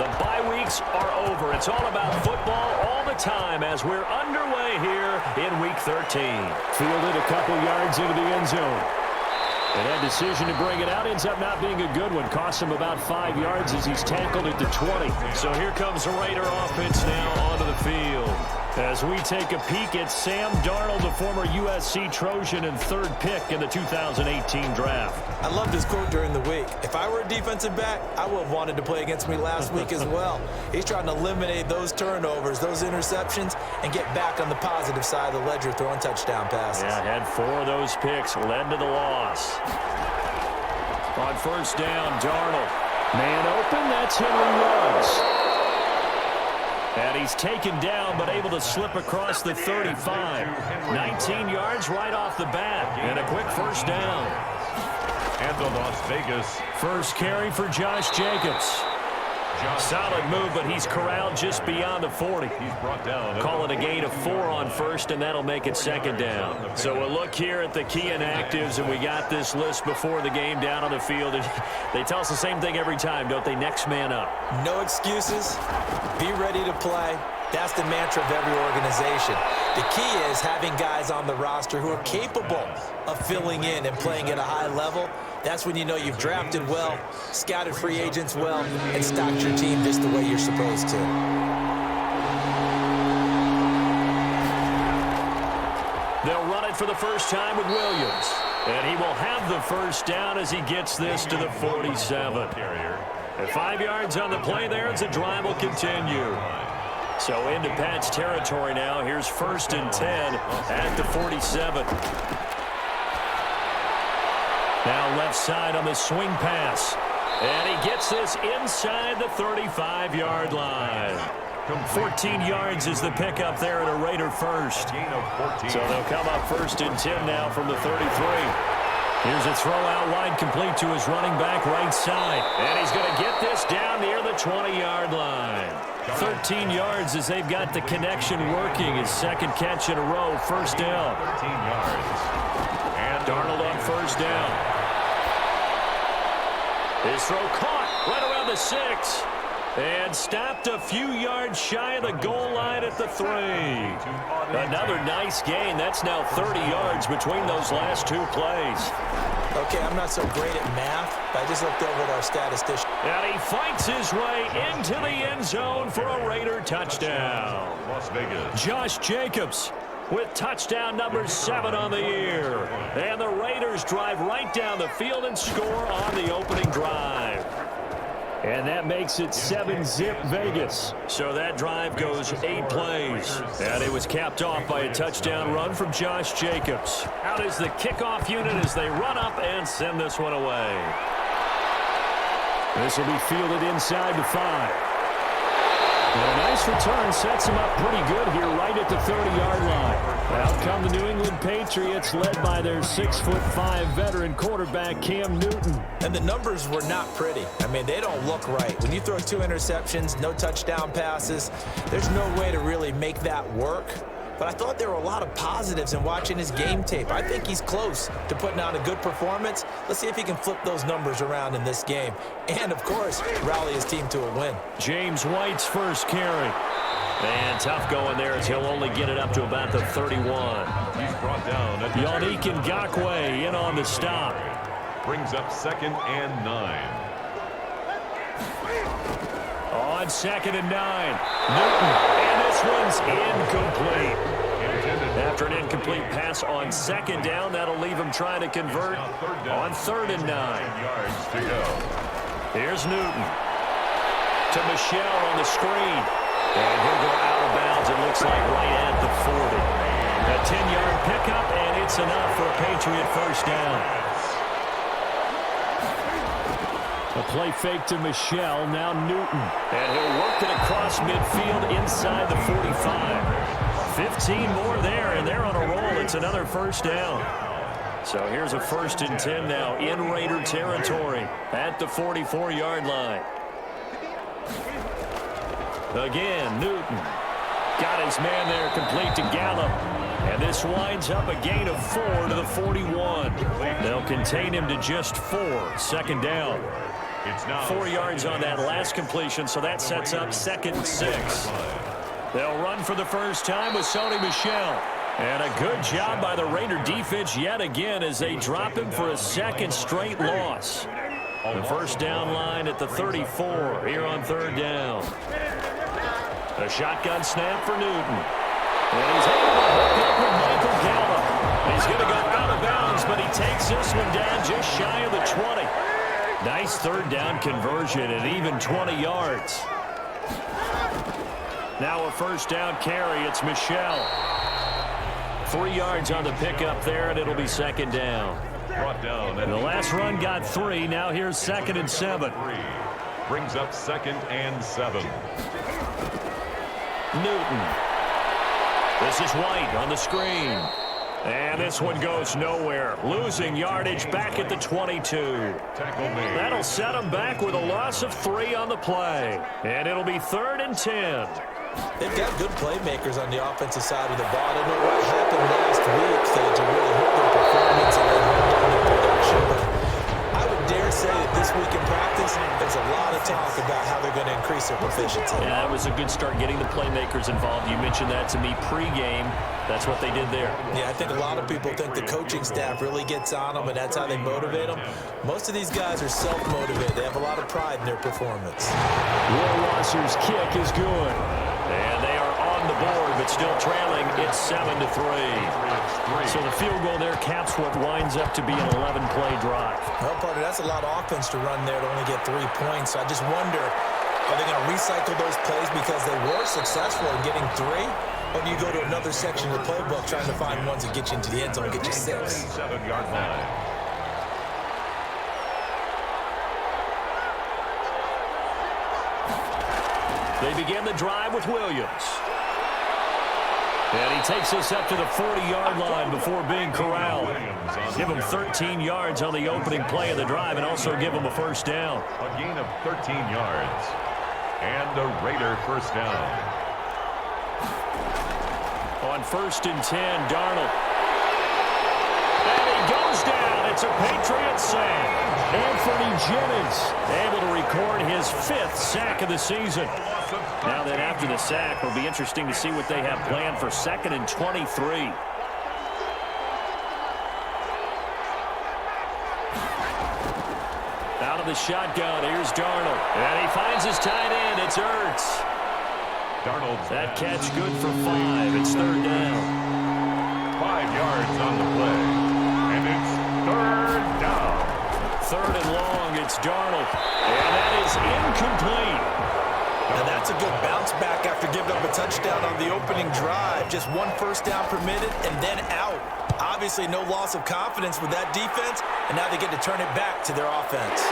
The bye weeks are over. It's all about football all the time as we're underway here in Week 13. Fielded a couple yards into the end zone. And that decision to bring it out ends up not being a good one. Costs him about 5 yards as he's tackled at the 20. So here comes the Raider offense now onto the field. As we take a peek at Sam Darnold, the former USC Trojan and third pick in the 2018 draft. I loved his quote during the week. If I were a defensive back, I would have wanted to play against me last week as well. He's trying to eliminate those turnovers, those interceptions, and get back on the positive side of the ledger throwing touchdown passes. Yeah, had 4 of those picks, led to the loss. On first down, Darnold. Man open, that's Henry Ruggs. And he's taken down, but able to slip across the 35. 19 yards right off the bat, and a quick first down. And the Las Vegas. First carry for Josh Jacobs. Solid move, but he's corralled just beyond the 40. He's brought down. Call it a gain of 4 on first, and that'll make it second down. So we'll look here at the key inactives, and we got this list before the game down on the field. They tell us the same thing every time, don't they? Next man up. No excuses. Be ready to play. That's the mantra of every organization. The key is having guys on the roster who are capable of filling in and playing at a high level. That's when you know you've drafted well, scouted free agents well, and stocked your team just the way you're supposed to. They'll run it for the first time with Williams. And he will have the first down as he gets this to the 47. And 5 yards on the play there as the drive will continue. So into Pat's territory now. Here's first and 10 at the 47. Now left side on the swing pass. And he gets this inside the 35-yard line. 14 yards is the pickup there at a Raider first. So they'll come up first and 10 now from the 33. Here's a throw out wide complete to his running back right side. And he's going to get this down near the 20-yard line. 13 yards as they've got the connection working. His second catch in a row, first down. 13 yards. And Darnold on first down. His throw caught right around the 6. And stopped a few yards shy of the goal line at the 3. Another nice gain. That's now 30 yards between those last 2 plays. Okay, I'm not so great at math, but I just looked over at our statistician. And he fights his way into the end zone for a Raider touchdown. Las Vegas. Josh Jacobs with touchdown number 7 on the year. And the Raiders drive right down the field and score on the opening drive. And that makes it 7-zip Vegas. So that drive goes 8 plays. And it was capped off by a touchdown run from Josh Jacobs. Out is the kickoff unit as they run up and send this one away. This will be fielded inside the 5. And a nice return sets him up pretty good here right at the 30-yard line. Out come the New England Patriots led by their 6'5" veteran quarterback Cam Newton. And the numbers were not pretty. I mean, they don't look right. When you throw 2 interceptions, no touchdown passes, there's no way to really make that work. But I thought there were a lot of positives in watching his game tape. I think he's close to putting on a good performance. Let's see if he can flip those numbers around in this game. And, of course, rally his team to a win. James White's first carry. And tough going there as he'll only get it up to about the 31. He's brought down. Yannick Ngakoue in on the stop. Brings up 2nd and 9. On 2nd and 9. Newton. And this one's incomplete. After an incomplete pass on 2nd down, that'll leave him trying to convert on 3rd and 9. Yards to go. Here's Newton. To Michelle on the screen. And he'll go out of bounds, it looks like right at the 40. A 10-yard pickup, and it's enough for a Patriot first down. A play fake to Michelle, now Newton. And he'll work it across midfield inside the 45. 15 more there, and they're on a roll. It's another first down. So here's a 1st and 10 now in Raider territory at the 44-yard line. Again, Newton got his man there complete to Gallup. And this winds up a gain of 4 to the 41. They'll contain him to just 4. 2nd down. It's now 4 yards on that last completion, so that sets up 2nd and 6. They'll run for the first time with Sony Michel. And a good job by the Raider defense yet again as they drop him for a 2nd straight loss. The first down line at the 34 here on 3rd down. A shotgun snap for Newton. And he's able to hook up with Michael Gallup. He's going to go out of bounds, but he takes this one down just shy of the 20. Nice 3rd down conversion at even 20 yards. Now a first down carry. It's Michel. 3 yards on the pickup there, and it'll be 2nd down. Brought down. The last run got 3. Now here's 2nd and 7. Brings up 2nd and 7. Newton. This is White on the screen. And this one goes nowhere. Losing yardage back at the 22. Tackle made. That'll set him back with a loss of 3 on the play. And it'll be 3rd and 10. They've got good playmakers on the offensive side of the ball. I don't know what happened last week to really hurt their performance and then hold down their production. But I would dare say that this week in practice, there's a lot of talk about how they're going to increase their proficiency. Yeah, that was a good start getting the playmakers involved. You mentioned that to me pregame. That's what they did there. Yeah, I think a lot of people think the coaching staff really gets on them, and that's how they motivate them. Most of these guys are self-motivated. They have a lot of pride in their performance. Will Wasser's kick is good. And they are on the board, but still trailing. It's 7-3. So the field goal there caps what winds up to be an 11-play drive. Well, partner, that's a lot of offense to run there to only get 3 points. So I just wonder, are they going to recycle those plays because they were successful in getting 3? Or do you go to another section of the playbook trying to find ones that get you into the end zone and get you 6? 7-yard line. They begin the drive with Williams. And he takes us up to the 40-yard line before being corralled. Give him 13 yards on the opening play of the drive and also give him a first down. A gain of 13 yards. And a Raider first down. On 1st and 10, Darnold. And he goes down. It's a Patriots sack. Anthony Jennings able to record his 5th sack of the season. Now then, after the sack, it'll be interesting to see what they have planned for 2nd and 23. Out of the shotgun, here's Darnold. And he finds his tight end. It's Ertz. Darnold's That catch good for 5. It's 3rd down. 5 yards on the play. And it's 3rd down. 3rd and long, it's Darnold. And that is incomplete. And that's a good bounce back after giving up a touchdown on the opening drive. Just 1 first down permitted and then out. Obviously no loss of confidence with that defense, and now they get to turn it back to their offense.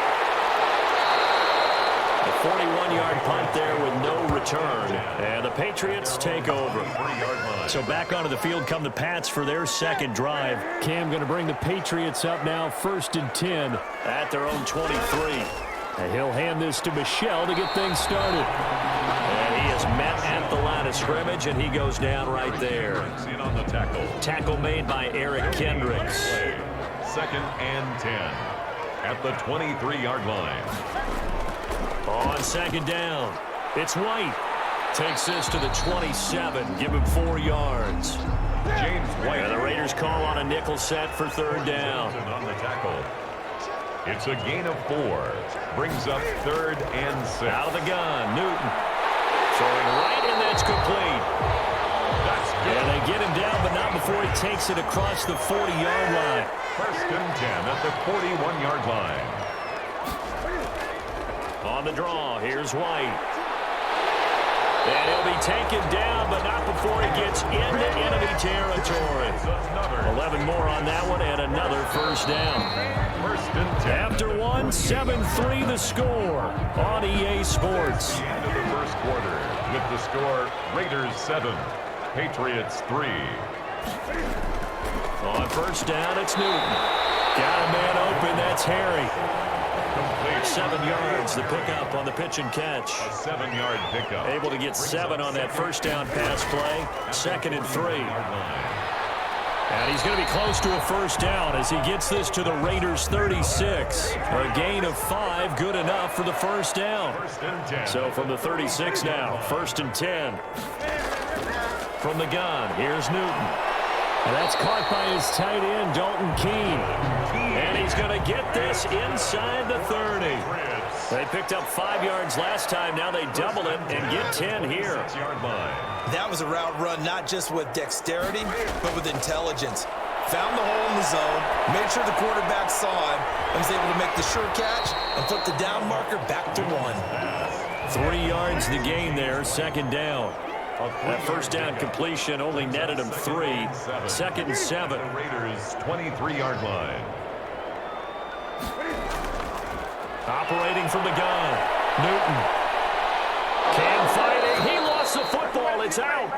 A 41-yard punt there with no return. And the Patriots take over. So back onto the field come the Pats for their 2nd drive. Cam going to bring the Patriots up now 1st and 10. At their own 23. And he'll hand this to Michel to get things started. And he is met at the line of scrimmage, and he goes down right there. In on the tackle. Tackle made by Eric Kendricks. 2nd and 10. At the 23-yard line. On 2nd down, it's White. Takes this to the 27. Give him 4 yards. James White. And the Raiders call on a nickel set for 3rd down. On the tackle. It's a gain of 4. Brings up 3rd and 6. Out of the gun, Newton. Throwing right, and that's complete. That's good. And they get him down, but not before he takes it across the 40-yard line. 1st and 10 at the 41-yard line. On the draw, here's White. And he'll be taken down, but not before he gets into enemy territory. 11 more on that one, and another first down. 1st and 10. After one, 7-3 the score on EA Sports. End of the first quarter with the score Raiders 7, Patriots 3. On first down, it's Newton. Got a man open, that's Harry. Complete. 7 yards, the pickup on the pitch and catch. A 7-yard pickup. Able to get 7 on that first down pass play. 2nd and 3. And he's going to be close to a first down as he gets this to the Raiders' 36. A gain of 5, good enough for the first down. So from the 36 now, 1st and 10. From the gun, here's Newton. And that's caught by his tight end, Dalton Keene. And he's going to get this inside the 30. They picked up 5 yards last time. Now they double it and get 10 here. That was a route run not just with dexterity, but with intelligence. Found the hole in the zone, made sure the quarterback saw him, and was able to make the sure catch and put the down marker back to 1. 3 yards the gain there, 2nd down. That first down completion only netted him 3. 2nd and 7. Raiders 23-yard line. Operating from the gun, Newton. Can find it. He lost the football. It's out.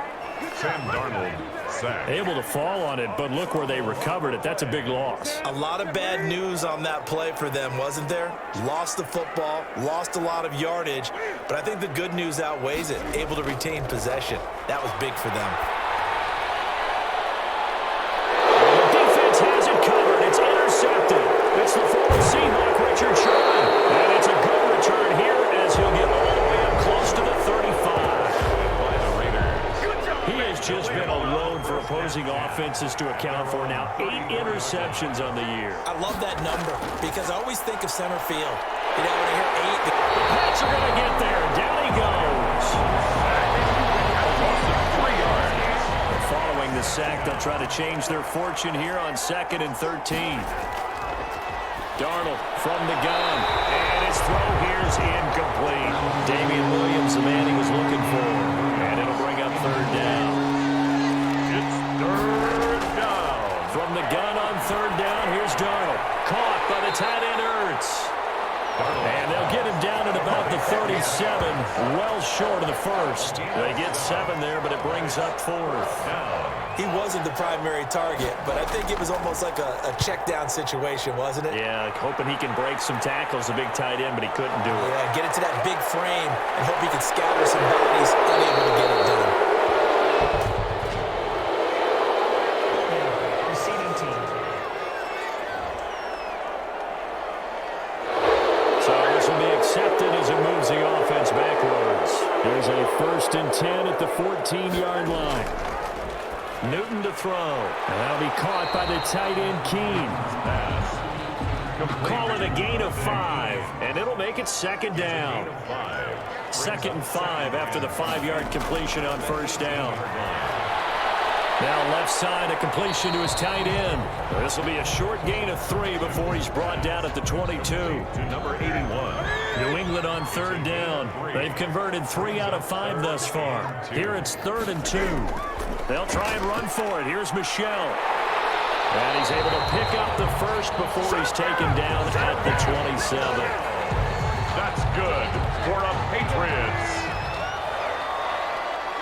Sam Darnold sacked. Able to fall on it, but look where they recovered it. That's a big loss. A lot of bad news on that play for them, wasn't there? Lost the football, lost a lot of yardage, but I think the good news outweighs it. Able to retain possession. That was big for them. The defense has it covered. It's intercepted. It's the former Seahawk, Richard Sherman. And it's a good return here as he'll get all the way up close to the 35. He has just been a load for opposing offenses to account for now. 8 interceptions on the year. I love that number because I always think of center field. You know, when I hear 8, The Pats are going to get there. Down he goes. Following the sack, they'll try to change their fortune here on 2nd and 13. Darnold from the gun. And his throw here's incomplete. Damian Williams, the man he was looking for. And it'll bring up 3rd down. It's 3rd down. From the gun on 3rd down, here's Darnold. Caught by the tight end Ertz. And they'll get him down at about the 37, well short of the first. They get 7 there, but it brings up 4th. he wasn't the primary target, but I think it was almost like a check down situation, wasn't it? Yeah, hoping he can break some tackles, a big tight end, but he couldn't do it. Yeah, get it to that big frame and hope he can scatter some bodies, unable to get it done. Receiving team. So this will be accepted as it moves the offense backwards. Here's a 1st and 10 at the 14-yard line. Newton to throw. And that'll be caught by the tight end, Keene. Call it a gain of 5, and it'll make it 2nd down. 2nd and 5 after the 5-yard completion on 1st down. Now left side, a completion to his tight end. This will be a short gain of 3 before he's brought down at the 22. To number 81. New England on 3rd down. They've converted 3 out of 5 thus far. Here it's 3rd and 2. They'll try and run for it. Here's Michel. And he's able to pick up the first before he's taken down at the 27. That's good for a Patriots.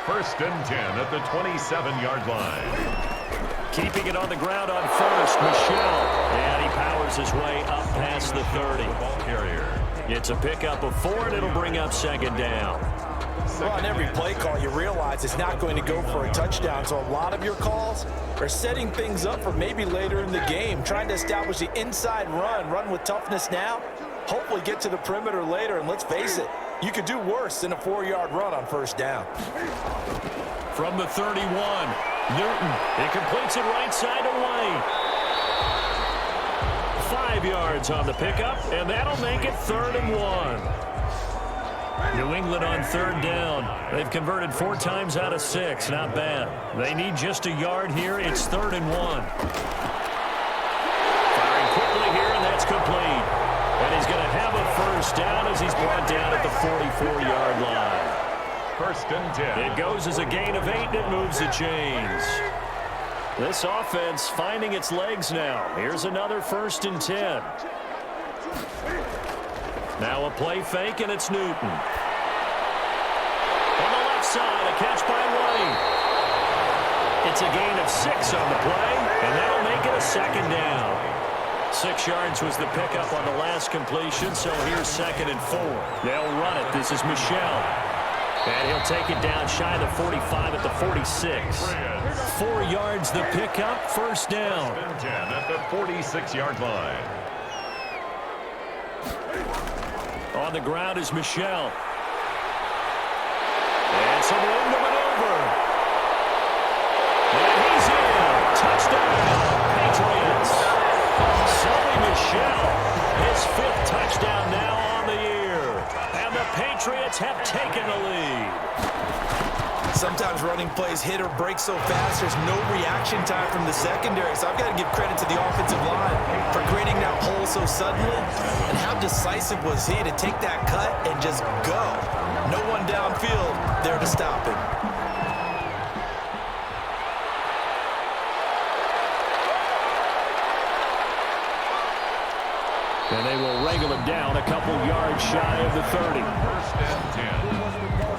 1st and 10 at the 27-yard line. Keeping it on the ground on 1st, Michel. And he powers his way up past the 30. Ball carrier. It's a pickup of 4, and it'll bring up 2nd down. Well, on every play call, you realize it's not going to go for a touchdown, so a lot of your calls are setting things up for maybe later in the game, trying to establish the inside run with toughness now, hopefully get to the perimeter later, and let's face it, you could do worse than a 4-yard run on 1st down. From the 31, Newton. He completes it right side away. 5 yards on the pickup, and that'll make it 3rd and 1. New England on 3rd down. They've converted 4 times out of 6. Not bad. They need just a yard here. It's 3rd and 1. Firing quickly here, and that's complete. And he's going to have a 1st down as he's brought down at the 44-yard line. 1st and 10. It goes as a gain of 8, and it moves the chains. This offense finding its legs now. Here's another 1st and 10. Now a play fake, and it's Newton. On the left side, a catch by White. It's a gain of 6 on the play, and that'll make it a 2nd down. 6 yards was the pickup on the last completion, so here's 2nd and 4. They'll run it. This is Michel. And he'll take it down shy of the 45 at the 46. 4 yards the pickup, first down. 10 at the 46-yard line. On the ground is Michel. And some room to maneuver. And he's in. Touchdown, Patriots. Sonny Michel, his 5th touchdown now on the year. And the Patriots have taken the lead. Sometimes running plays hit or break so fast, there's no reaction time from the secondary. So I've got to give credit to the offensive line for creating that hole so suddenly. And how decisive was he to take that cut and just go? No one downfield there to stop him. And they will wrangle him down a couple yards shy of the 30. First and 10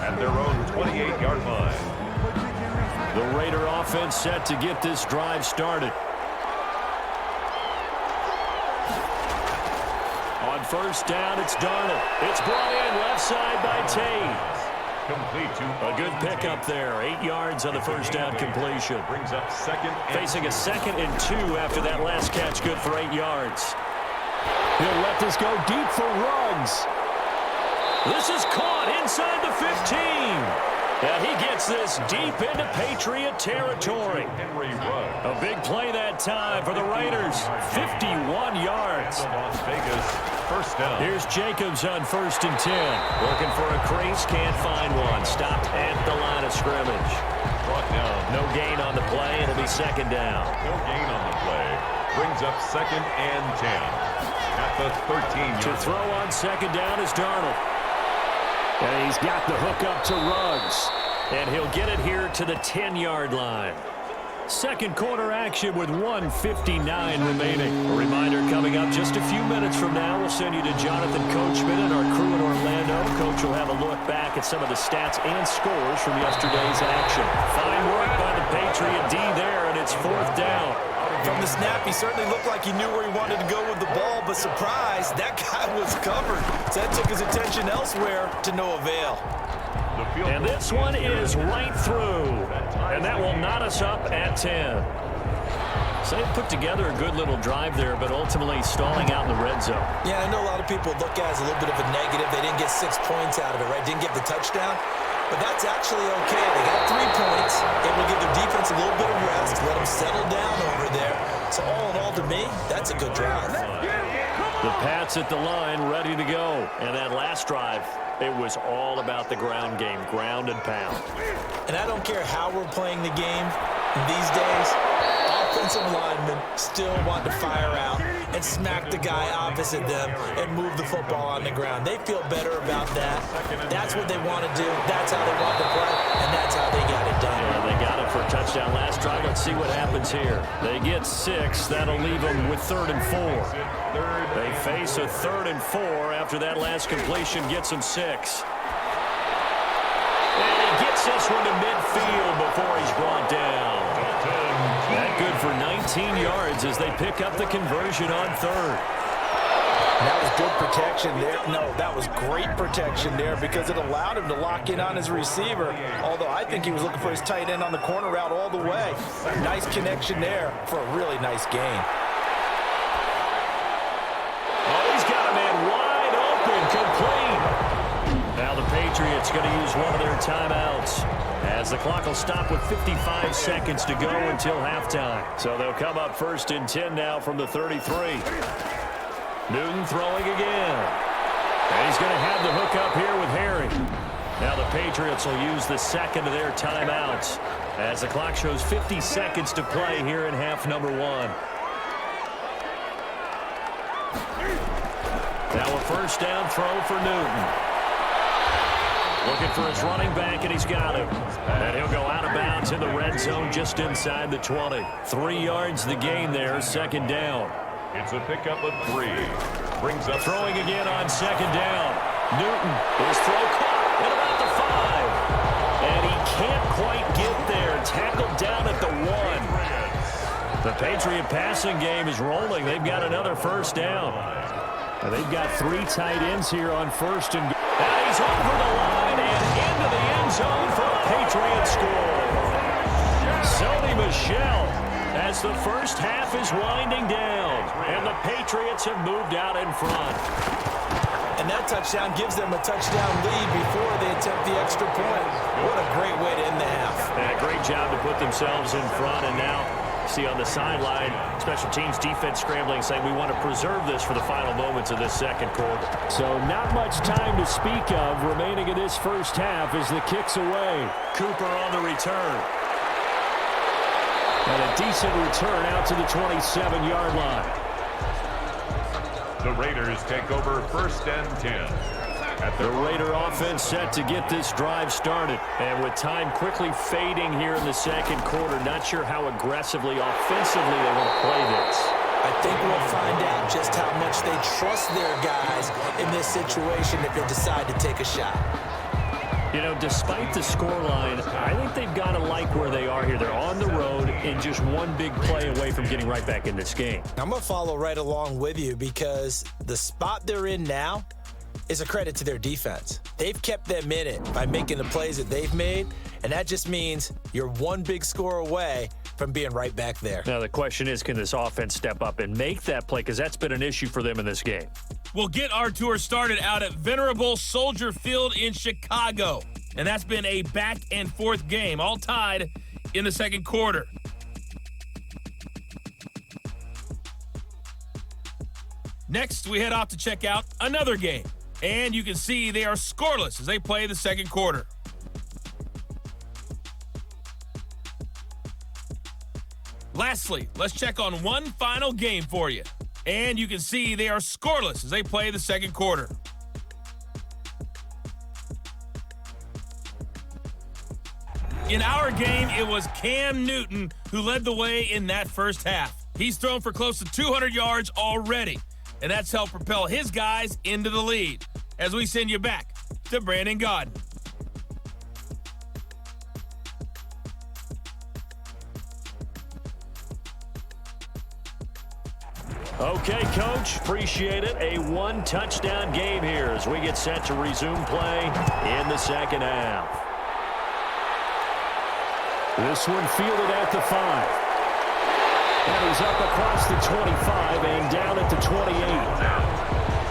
at their own 28-yard line. The Raider offense set to get this drive started. On first down, it's Darnold. It's brought in left side by Tate. Complete to A good pickup there. 8 yards on the first down completion. Brings up second and Facing a 2nd and 2 after that last catch, good for 8 yards. He'll let this go deep for Ruggs. This is caught inside the 15. And he gets this deep into Patriot territory. Henry Ruggs. A big play that time for the Raiders. 51 yards. Las Vegas, first down. Here's Jacobs on first and 10. Looking for a crease, can't find one. Stopped at the line of scrimmage. Brought down. No gain on the play. It'll be second down. No gain on the play. Brings up second and 10 at the 13. To throw on second down is Darnold. And he's got the hook up to Ruggs. And he'll get it here to the 10-yard line. Second quarter action with 1:59 remaining. A reminder coming up just a few minutes from now. We'll send you to Jonathan Coachman and our crew in Orlando. Coach will have a look back at some of the stats and scores from yesterday's action. Fine work by the Patriot D there, and it's 4th down. From the snap, he certainly looked like he knew where he wanted to go with the ball, but surprise, that guy was covered. So that took his attention elsewhere to no avail. And this one is right through. And that will knot us up at 10. So they put together a good little drive there, but ultimately stalling out in the red zone. Yeah, I know a lot of people look at it as a little bit of a negative. They didn't get 6 points out of it, right? Didn't get the touchdown. But that's actually okay. They got 3 points. It will give their defense a little bit of rest, let them settle down over there. So all in all, to me, that's a good drive. The Pats at the line, ready to go. And that last drive, it was all about the ground game, ground and pound. And I don't care how we're playing the game these days, offensive linemen still want to fire out and smack the guy opposite them and move the football on the ground. They feel better about that. That's what they want to do. That's how they want to play, and that's how they got it done. Yeah, they got it for a touchdown last drive. Let's see what happens here. They get 6. That'll leave them with 3rd and 4. They face a 3rd and 4 after that last completion gets them 6. And he gets this one to midfield before he's brought down. That good for 19 yards as they pick up the conversion on 3rd. That was good protection there. No, that was great protection there because it allowed him to lock in on his receiver, although I think he was looking for his tight end on the corner route all the way. Nice connection there for a really nice gain. Oh, he's got a man wide open, complete. Now the Patriots going to use one of their timeouts as the clock will stop with 55 seconds to go until halftime. So they'll come up 1st and 10 now from the 33. Newton throwing again. And he's going to have the hook up here with Harry. Now the Patriots will use the 2nd of their timeouts as the clock shows 50 seconds to play here in half number 1. Now a 1st down throw for Newton. Looking for his running back, and he's got him. And he'll go out of bounds in the red zone just inside the 20. 3 yards the gain there, 2nd down. It's a pickup of 3. Brings up throwing again on 2nd down. Newton, his throw caught at about the 5. And he can't quite get there. Tackled down at the 1. The Patriot passing game is rolling. They've got another 1st down. And they've got 3 tight ends here on 1st and goal. Now he's over the line and into the end end zone for a Patriot score. Sony Michel, as the first half is winding down, and the Patriots have moved out in front. And that touchdown gives them a touchdown lead before they attempt the extra point. What a great way to end the half. Yeah, great job to put themselves in front, and now see on the sideline, special teams defense scrambling, saying we want to preserve this for the final moments of this second quarter. So not much time to speak of remaining in this first half as the kick's away. Cooper on the return. And a decent return out to the 27-yard line. The Raiders take over 1st and 10. The Raider offense set to get this drive started. And with time quickly fading here in the second quarter, not sure how aggressively, offensively they want to play this. I think we'll find out just how much they trust their guys in this situation if they decide to take a shot. You know, despite the scoreline, I think they've got to like where they are here. They're on the road and just one big play away from getting right back in this game. I'm going to follow right along with you because the spot they're in now is a credit to their defense. They've kept them in it by making the plays that they've made, and that just means you're one big score away from being right back there. Now, the question is, can this offense step up and make that play? Because that's been an issue for them in this game. We'll get our tour started out at Venerable Soldier Field in Chicago. And that's been a back-and-forth game, all tied in the second quarter. Next, we head off to check out another game. And you can see they are scoreless as they play the second quarter. Lastly, let's check on one final game for you. And you can see they are scoreless as they play the second quarter. In our game, it was Cam Newton who led the way in that first half. He's thrown for close to 200 yards already, and that's helped propel his guys into the lead. As we send you back to Brandon Gaudin. Okay, Coach, appreciate it. A one-touchdown game here as we get set to resume play in the second half. This one fielded at the 5. And he's up across the 25 and down at the 28.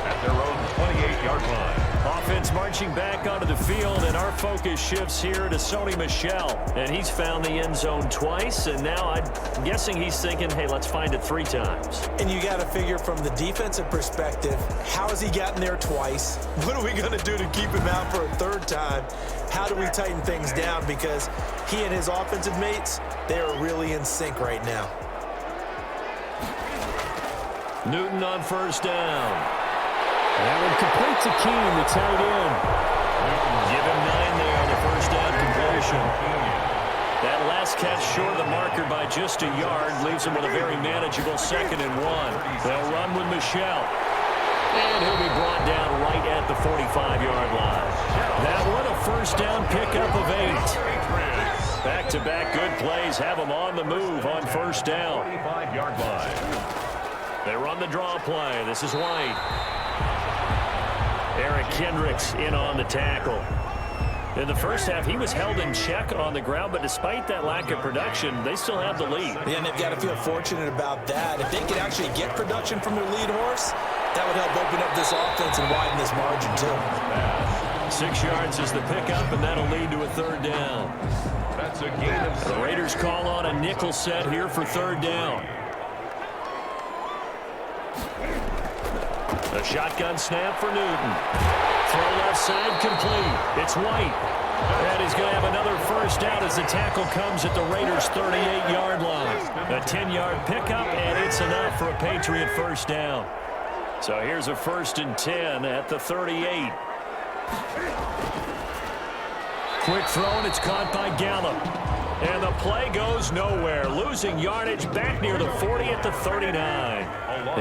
At their own 28-yard line. Offense marching back onto the field, and our focus shifts here to Sony Michel. And he's found the end zone twice, and now I'm guessing he's thinking, hey, let's find it 3 times. And you got to figure from the defensive perspective, how has he gotten there twice? What are we going to do to keep him out for a 3rd time? How do we tighten things down? Because he and his offensive mates, they are really in sync right now. Newton on first down. That one complete to Keene, the tight end. Give him 9 there on the first down completion. That last catch short of the marker by just a yard leaves him with a very manageable 2nd and 1. They'll run with Michel. And he'll be brought down right at the 45-yard line. That one a first down pickup of 8. Back-to-back good plays have them on the move on first down. 45-yard line. They run the draw play. This is White. Eric Kendricks in on the tackle. In the first half, he was held in check on the ground, but despite that lack of production, they still have the lead. Yeah, and they've got to feel fortunate about that. If they could actually get production from their lead horse, that would help open up this offense and widen this margin, too. 6 yards is the pickup, and that'll lead to a 3rd down. That's a gain of 6. The Raiders call on a nickel set here for 3rd down. A shotgun snap for Newton. Throw left side complete. It's White. And he's going to have another first down as the tackle comes at the Raiders' 38-yard line. A 10-yard pickup, and it's enough for a Patriot first down. So here's a 1st and 10 at the 38. Quick throw, and it's caught by Gallup. And the play goes nowhere, losing yardage back near the 40 at the 39.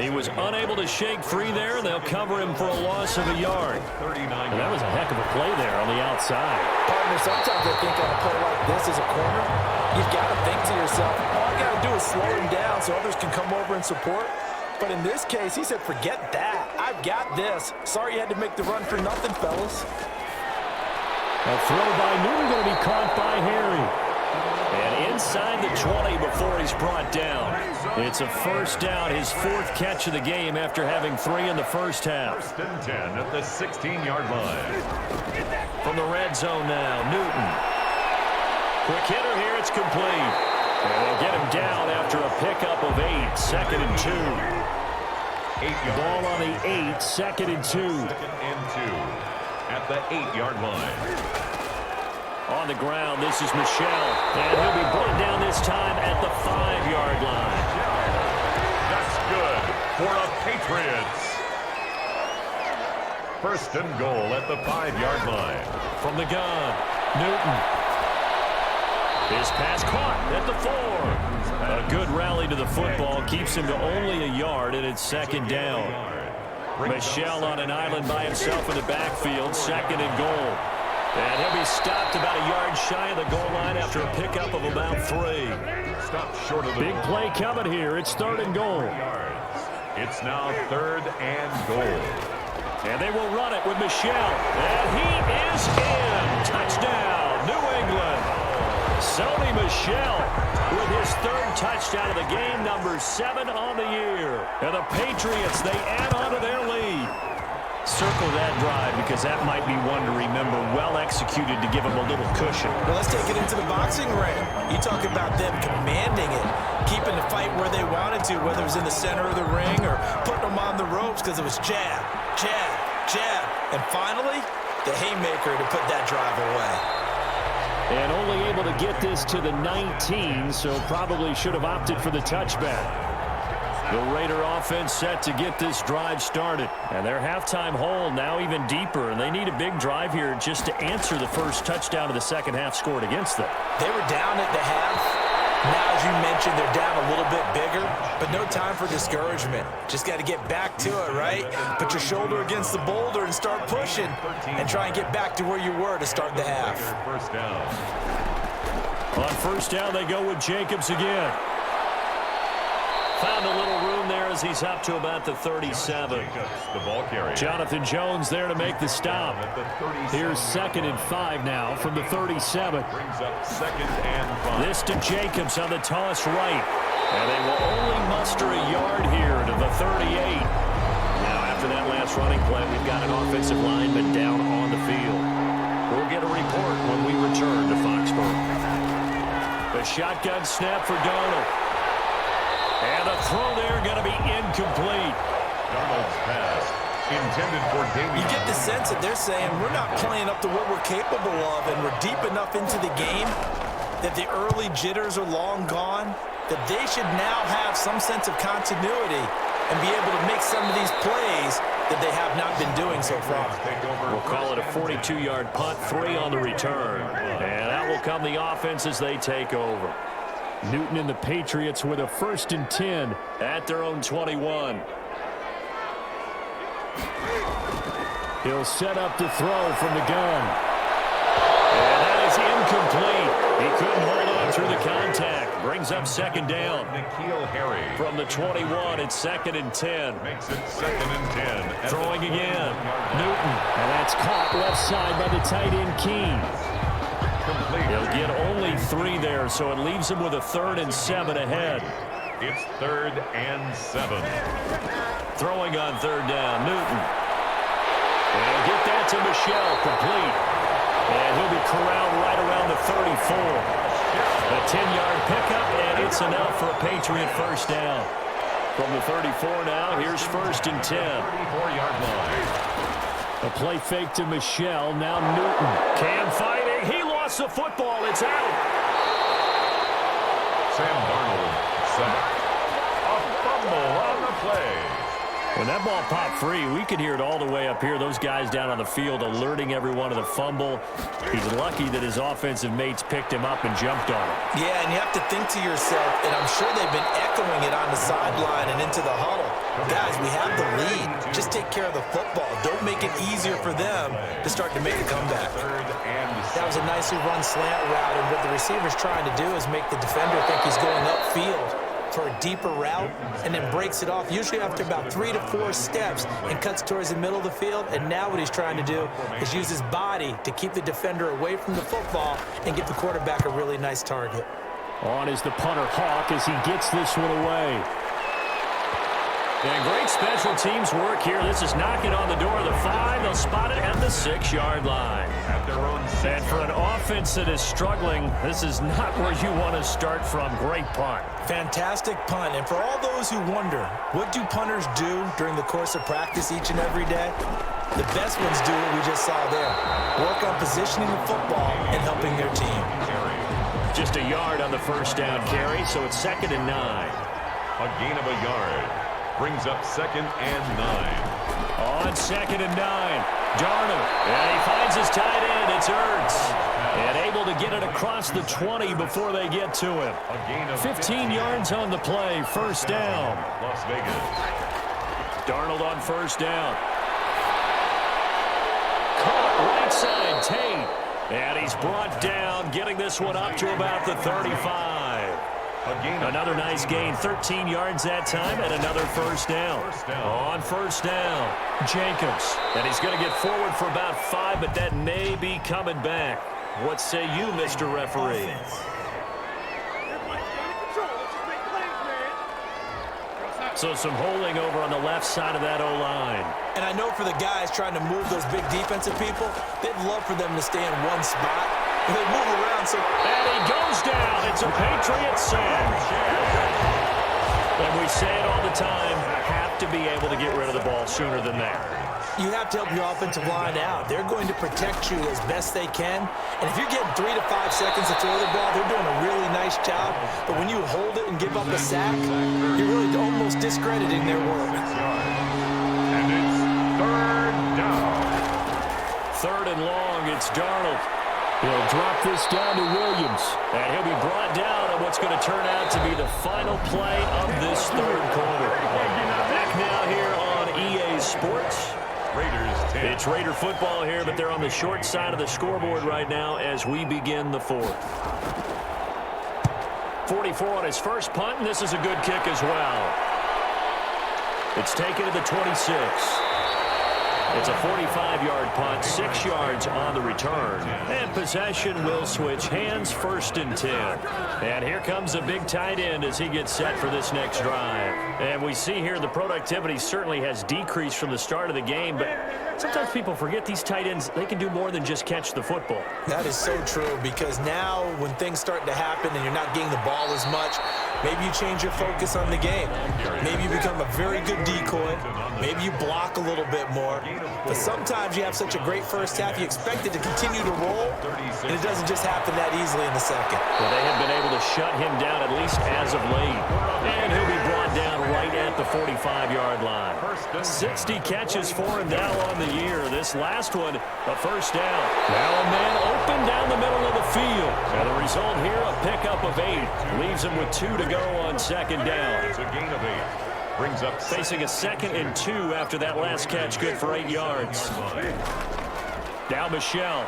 He was unable to shake free there, and they'll cover him for a loss of a yard. And that was a heck of a play there on the outside. Partner, sometimes I think on a play like this as a corner, you've got to think to yourself, all I got to do is slow him down so others can come over and support. But in this case, he said, forget that. I've got this. Sorry you had to make the run for nothing, fellas. A throw by Newton going to be caught by Harry. And inside the 20 before he's brought down. It's a first down, his fourth catch of the game after having 3 in the first half. First and 10 at the 16-yard line. From the red zone now, Newton. Quick hitter here, it's complete. And they'll get him down after a pickup of 8, second and 2. 8 Ball on the 8, second and 2. Second and 2 at the 8-yard line. On the ground, this is Michel. And he'll be brought down this time at the 5-yard line. That's good for the Patriots. First and goal at the 5-yard line. From the gun, Newton. His pass caught at the 4. A good rally to the football keeps him to only a yard, and it's second down. Michel on an island by himself in the backfield, second and goal. And he'll be stopped about a yard shy of the goal line after a pickup of about 3. Stop short of the Big play coming here. It's third and goal. It's now third and goal. And they will run it with Michel. And he is in. Touchdown, New England. Sony Michel with his third touchdown of the game, number 7 on the year. And the Patriots, they add on to their lead. Circle that drive because that might be one to remember. Well executed to give them a little cushion. Well, let's take it into the boxing ring. You talk about them commanding it, keeping the fight where they wanted to, whether it was in the center of the ring or putting them on the ropes because it was jab, jab, jab. And finally, the haymaker to put that drive away. And only able to get this to the 19, so probably should have opted for the touchback. The Raider offense set to get this drive started. And their halftime hole now even deeper, and they need a big drive here just to answer the first touchdown of the second half scored against them. They were down at the half. Now, as you mentioned, they're down a little bit bigger, but no time for discouragement. Just got to get back to it, right? Put your shoulder against the boulder and start pushing and try and get back to where you were to start the half. First down. On first down, they go with Jacobs again. Found a little room there as he's up to about the 37. The ball carrier. Jonathan Jones there to make the stop. Here's second and 5 now from the 37. Brings up second and 5. This to Jacobs on the toss right. And they will only muster a yard here to the 38. Now, after that last running play, we've got an offensive lineman down on the field. We'll get a report when we return to Foxborough. The shotgun snap for Darnold. And the throw there going to be incomplete. Darnold's pass intended for Davies. You get the sense that they're saying we're not playing up to what we're capable of, and we're deep enough into the game that the early jitters are long gone, that they should now have some sense of continuity and be able to make some of these plays that they have not been doing so far. We'll call it a 42-yard punt, 3 on the return. And that will come the offense as they take over. Newton and the Patriots with a first and 10 at their own 21. He'll set up to throw from the gun. And that is incomplete. He couldn't hold on through the contact. Brings up second down. N'Keal Harry. From the 21, it's second and 10. Makes it second and 10. Throwing again. Newton. And that's caught left side by the tight end Keene. He'll get only 3 there, so it leaves him with a 3rd and 7 ahead. It's 3rd and 7. Throwing on 3rd down, Newton. And get that to Michel, complete. And he'll be corralled right around the 34. A 10-yard pickup, and it's enough for a Patriot first down. From the 34 now, here's first and 10. 34-yard line. A play fake to Michel, now Newton. Cam fighting, he lost the football, it's out. Sam Darnold, sack. A fumble on the play. When that ball popped free, we could hear it all the way up here. Those guys down on the field alerting everyone of the fumble. He's lucky that his offensive mates picked him up and jumped on him. Yeah, and you have to think to yourself, and I'm sure they've been echoing it on the sideline and into the huddle. Guys, we have the lead. Just take care of the football. Don't make it easier for them to start to make a comeback. That was a nicely run slant route, and what the receiver's trying to do is make the defender think he's going upfield. for a deeper route and then breaks it off, usually after about 3 to 4 steps, and cuts towards the middle of the field. And now what he's trying to do is use his body to keep the defender away from the football and give the quarterback a really nice target. On is the punter, Hawk, as he gets this one away. And great special teams work here. This is knocking on the door of the 5. They'll spot it at the 6-yard line. At their own 6. And for an offense that is struggling, this is not where you want to start from. Great punt. Fantastic punt. And for all those who wonder, what do punters do during the course of practice each and every day? The best ones do what we just saw there. Work on positioning the football and helping their team. Just a yard on the first down carry, so it's 2nd and 9. A gain of a yard. Brings up 2nd and 9. On 2nd and 9, Darnold. And he finds his tight end. It's Ertz. And able to get it across the 20 before they get to him. A gain of 15 yards on the play. First down. Las Vegas. Darnold on first down. Caught right side, Tate. And he's brought down, getting this one up to about the 35. Another nice gain, 13 yards that time, and another first down. On first down, Jacobs. And he's going to get forward for about 5, but that may be coming back. What say you, Mr. Referee? So some holding over on the left side of that O-line. And I know for the guys trying to move those big defensive people, they'd love for them to stay in one spot. And they move around. And he goes down. It's a Patriots send. And we say it all the time, have to be able to get rid of the ball sooner than that. You have to help your offensive line out. They're going to protect you as best they can. And if you're getting 3 to 5 seconds to throw the ball, they're doing a really nice job. But when you hold it and give up a sack, you're really almost discrediting their work. And it's 3rd down. 3rd and long, it's Darnold. He'll drop this down to Williams. And he'll be brought down on what's going to turn out to be the final play of this 3rd quarter. Back now here on EA Sports. Raiders 10. It's Raider football here, but they're on the short side of the scoreboard right now as we begin the 4th. 44 on his first punt, and this is a good kick as well. It's taken to the 26. It's a 45-yard punt, 6 yards on the return. And possession will switch hands, 1st and 10. And here comes a big tight end as he gets set for this next drive. And we see here the productivity certainly has decreased from the start of the game, but sometimes people forget these tight ends, they can do more than just catch the football. That is so true, because now when things start to happen and you're not getting the ball as much, maybe you change your focus on the game. Maybe you become a very good decoy. Maybe you block a little bit more. But sometimes you have such a great first half, you expect it to continue to roll, and it doesn't just happen that easily in the second. Well, they have been able to shut him down at least as of late. And he'll be brought down right at the 45-yard line. 60 catches for him now on the year. This last one, a first down. Now a man open down the middle of the field. And the result here, a pickup of 8. Leaves him with 2 to go on 2nd down. It's a gain of 8. Brings up Facing a 2nd and 2 after that last catch, good for 8 yards. Now Michelle.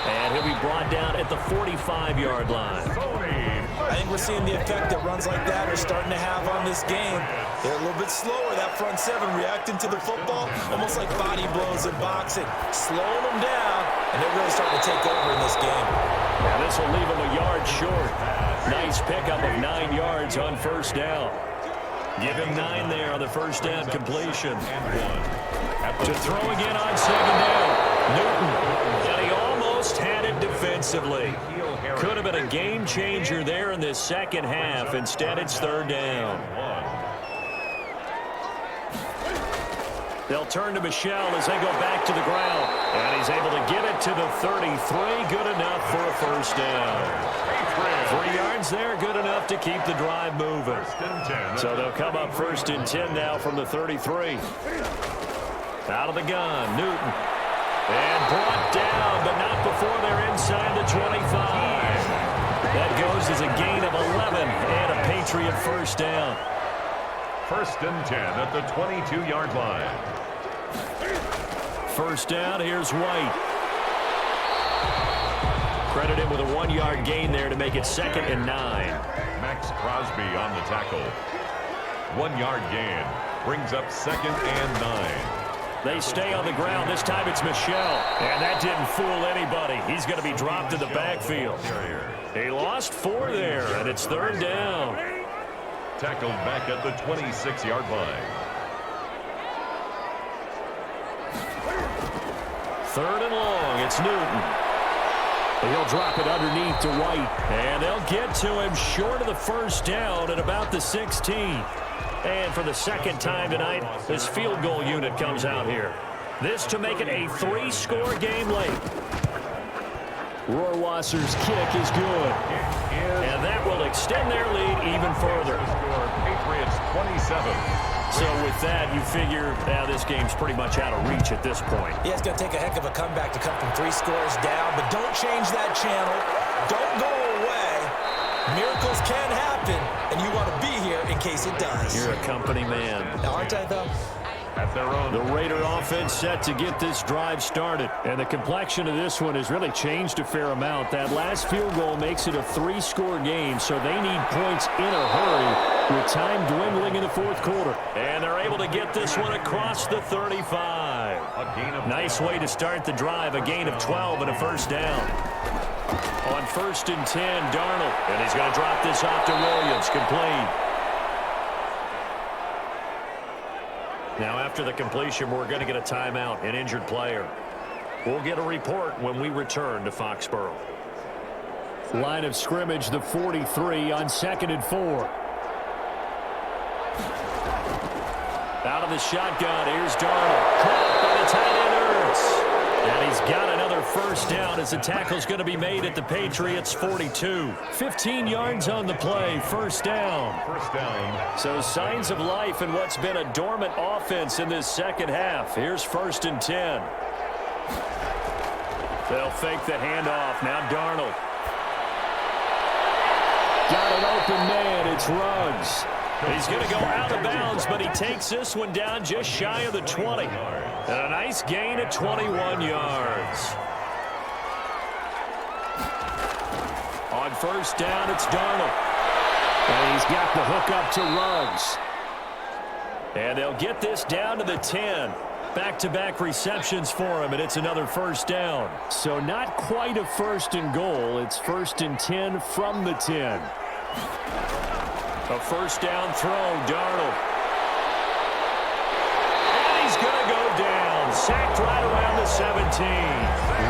And he'll be brought down at the 45-yard line. I think we're seeing the effect that runs like that are starting to have on this game. They're a little bit slower, that front 7, reacting to the football, almost like body blows in boxing, slowing them down, and they're really starting to take over in this game. Now this will leave them a yard short. Nice pickup of 9 yards on first down. Give him 9 there on the first down completion. To throw again on 2nd down. Newton. And he almost had it defensively. Could have been a game changer there in this second half. Instead, it's 3rd down. They'll turn to Michelle as they go back to the ground. And he's able to get it to the 33. Good enough for a first down. 3 yards there, good enough to keep the drive moving. So they'll come up 1st and 10 now from the 33. Out of the gun, Newton. And brought down, but not before they're inside the 25. That goes as a gain of 11 and a Patriot first down. 1st and 10 at the 22-yard line. First down, here's White. Credit him with a 1-yard gain there to make it 2nd and 9. Max Crosby on the tackle. 1 yard gain. Brings up 2nd and 9. They stay on the ground. This time it's Michel. And that didn't fool anybody. He's going to be dropped in the backfield. He lost 4 there, and it's 3rd down. Tackled back at the 26-yard line. 3rd and long. It's Newton. He'll drop it underneath to White. And they'll get to him short of the 1st down at about the 16. And for the 2nd time tonight, this field goal unit comes out here. This to make it a 3-score game late. Rohrwasser's kick is good. And that will extend their lead even further. Patriots 27. So with that, you figure this game's pretty much out of reach at this point. Yeah, it's going to take a heck of a comeback to come from 3 scores down, but don't change that channel. Don't go away. Miracles can happen, and you want to be here in case it does. You're a company man. Now, aren't I, though? At their own. The Raider offense set to get this drive started. And the complexion of this one has really changed a fair amount. That last field goal makes it a 3-score game, so they need points in a hurry with time dwindling in the 4th quarter. And they're able to get this one across the 35. Nice way to start the drive, a gain of 12 and a 1st down. On 1st and 10, Darnold. And he's going to drop this off to Williams, complete. Now, after the completion, we're going to get a timeout, an injured player. We'll get a report when we return to Foxborough. Line of scrimmage, the 43 on 2nd and 4. Out of the shotgun, here's Darnold. Caught by the tight end, Ertz. And he's got another 1st down as the tackle's going to be made at the Patriots' 42. 15 yards on the play, 1st down. 1st down. So signs of life in what's been a dormant offense in this 2nd half. Here's 1st and 10. They'll fake the handoff. Now Darnold. Got an open man. It's Ruggs. He's going to go out of bounds, but he takes this one down just shy of the 20. And a nice gain of 21 yards. On 1st down, it's Darnold. And he's got the hook up to Ruggs. And they'll get this down to the 10. Back-to-back receptions for him, and it's another 1st down. So not quite a 1st and goal. It's 1st and 10 from the 10. A 1st down throw, Darnold. And he's going to go down. Sacked right around the 17.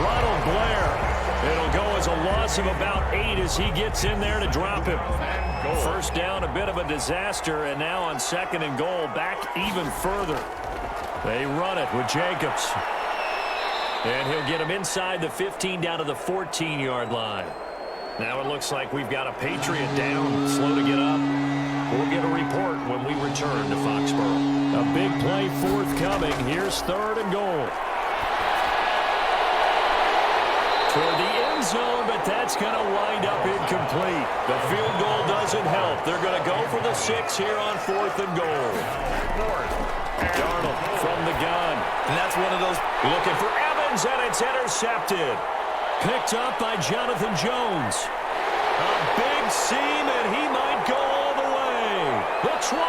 Ronald Blair. It'll go as a loss of about 8 as he gets in there to drop him. 1st down, a bit of a disaster, and now on 2nd and goal, back even further. They run it with Jacobs. And he'll get him inside the 15 down to the 14-yard line. Now it looks like we've got a Patriot down, slow to get up. We'll get a report when we return to Foxborough. A big play forthcoming. Here's 3rd and goal. Toward the end zone, but that's going to wind up incomplete. The field goal doesn't help. They're going to go for the 6 here on 4th and goal. Darnold from the gun. And that's one of those. Looking for Evans, and it's intercepted. Picked up by Jonathan Jones. A big seam, and he might go all the way. The 20,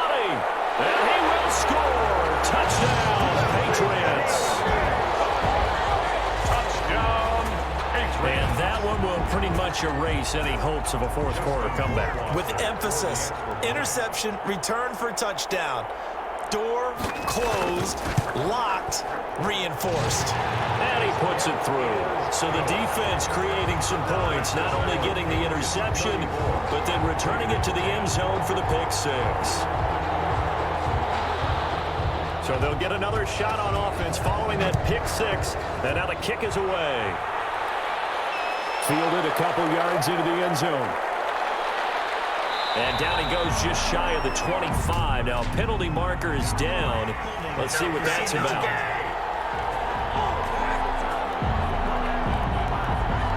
and he will score. Touchdown, Patriots. Touchdown, Patriots. And that one will pretty much erase any hopes of a 4th quarter comeback. With emphasis, interception, return for touchdown. Door closed, locked, reinforced. And he puts it through. So the defense creating some points, not only getting the interception, but then returning it to the end zone for the pick 6. So they'll get another shot on offense following that pick 6. And now the kick is away. Fielded a couple yards into the end zone. And down he goes just shy of the 25. Now penalty marker is down. Let's see what that's about.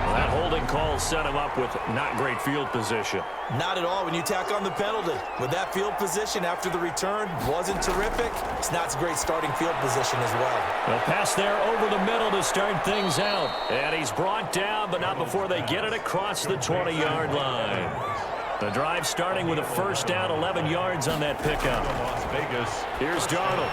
Well, that holding call set him up with not great field position. Not at all when you tack on the penalty. With that field position after the return wasn't terrific. It's not a great starting field position as well. A pass there over the middle to start things out. And he's brought down, but not before they get it across the 20-yard line. The drive starting with a first down, 11 yards on that pickup. Las Vegas. Here's Darnold.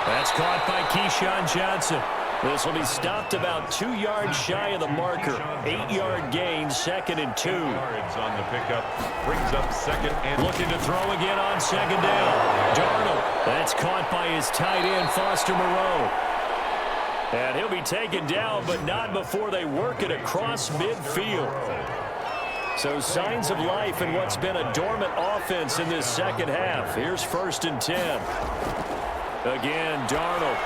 That's caught by Keyshawn Johnson. This will be stopped about 2 yards shy of the marker. 8-yard gain, 2nd and 2. Yards on the pickup. Brings up 2nd and Looking to throw again on 2nd down. Darnold. That's caught by his tight end, Foster Moreau. And he'll be taken down, but not before they work it across midfield. So signs of life in what's been a dormant offense in this second half. Here's 1st and 10. Again, Darnold.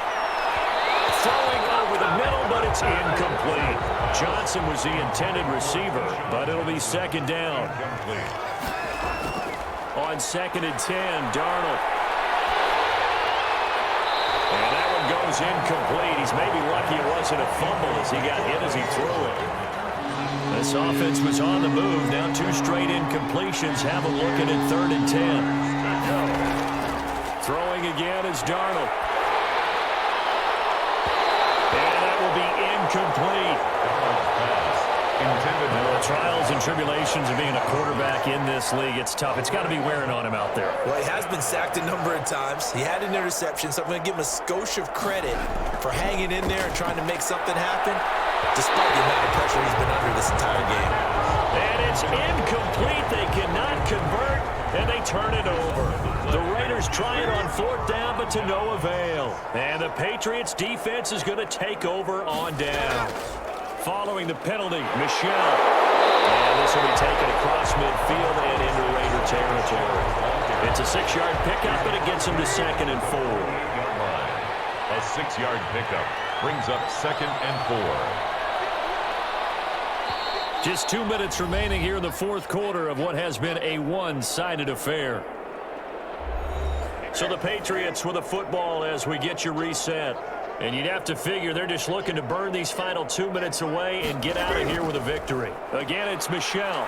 Throwing over the middle, but it's incomplete. Johnson was the intended receiver, but it'll be 2nd down. On 2nd and 10, Darnold. And that one goes incomplete. He's maybe lucky it wasn't a fumble as he got hit as he threw it. This offense was on the move. Now 2 straight incompletions. Have a look at it, 3rd and 10. Throwing again is Darnold. And that will be incomplete. Well, the trials and tribulations of being a quarterback in this league, it's tough. It's got to be wearing on him out there. Well, he has been sacked a number of times. He had an interception, so I'm going to give him a skosh of credit for hanging in there and trying to make something happen, despite the amount of pressure he's been under this entire game. And it's incomplete. They cannot convert, and they turn it over. The Raiders try it on 4th down, but to no avail. And the Patriots defense is going to take over on down. Following the penalty, Michel. And this will be taken across midfield and into Raider territory. It's a 6-yard pickup, and it gets him to 2nd and 4. A 6-yard pickup brings up 2nd and 4. Just 2 minutes remaining here in the 4th quarter of what has been a one-sided affair. So the Patriots with the football as we get you reset. And you'd have to figure they're just looking to burn these final 2 minutes away and get out of here with a victory. Again, it's Michel.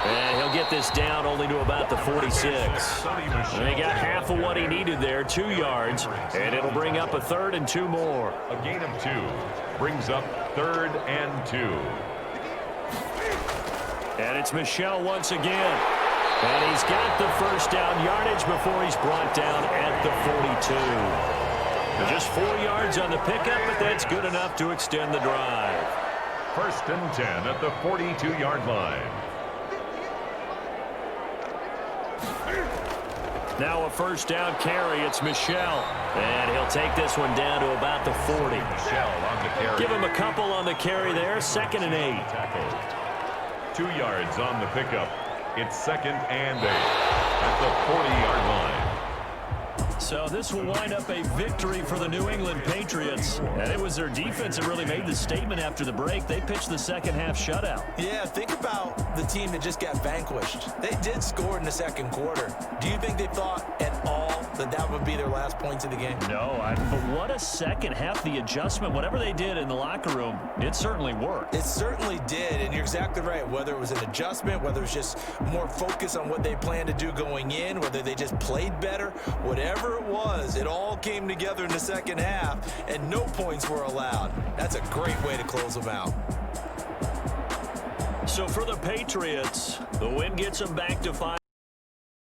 And he'll get this down only to about the 46. And he got half of what he needed there, 2 yards. And it'll bring up a 3rd and 2 more. A gain of 2 brings up 3rd and 2. And it's Michel once again. And he's got the first down yardage before he's brought down at the 42. Just 4 yards on the pickup, but that's good enough to extend the drive. 1st and 10 at the 42-yard line. Now a first down carry. It's Michel. And he'll take this one down to about the 40. Michel on the carry. Give him a couple on the carry there. 2nd and 8. 2 yards on the pickup. It's 2nd and 8 at the 40-yard line. So this will wind up a victory for the New England Patriots. And it was their defense that really made the statement after the break. They pitched the second half shutout. Yeah, think about the team that just got vanquished. They did score in the 2nd quarter. Do you think they thought at all that would be their last points of the game? No, but what a second half. The adjustment, whatever they did in the locker room, it certainly worked. It certainly did, and you're exactly right. Whether it was an adjustment, whether it was just more focus on what they planned to do going in, whether they just played better, whatever it was, it all came together in the second half, and no points were allowed. That's a great way to close them out. So for the Patriots, the win gets them back to 5.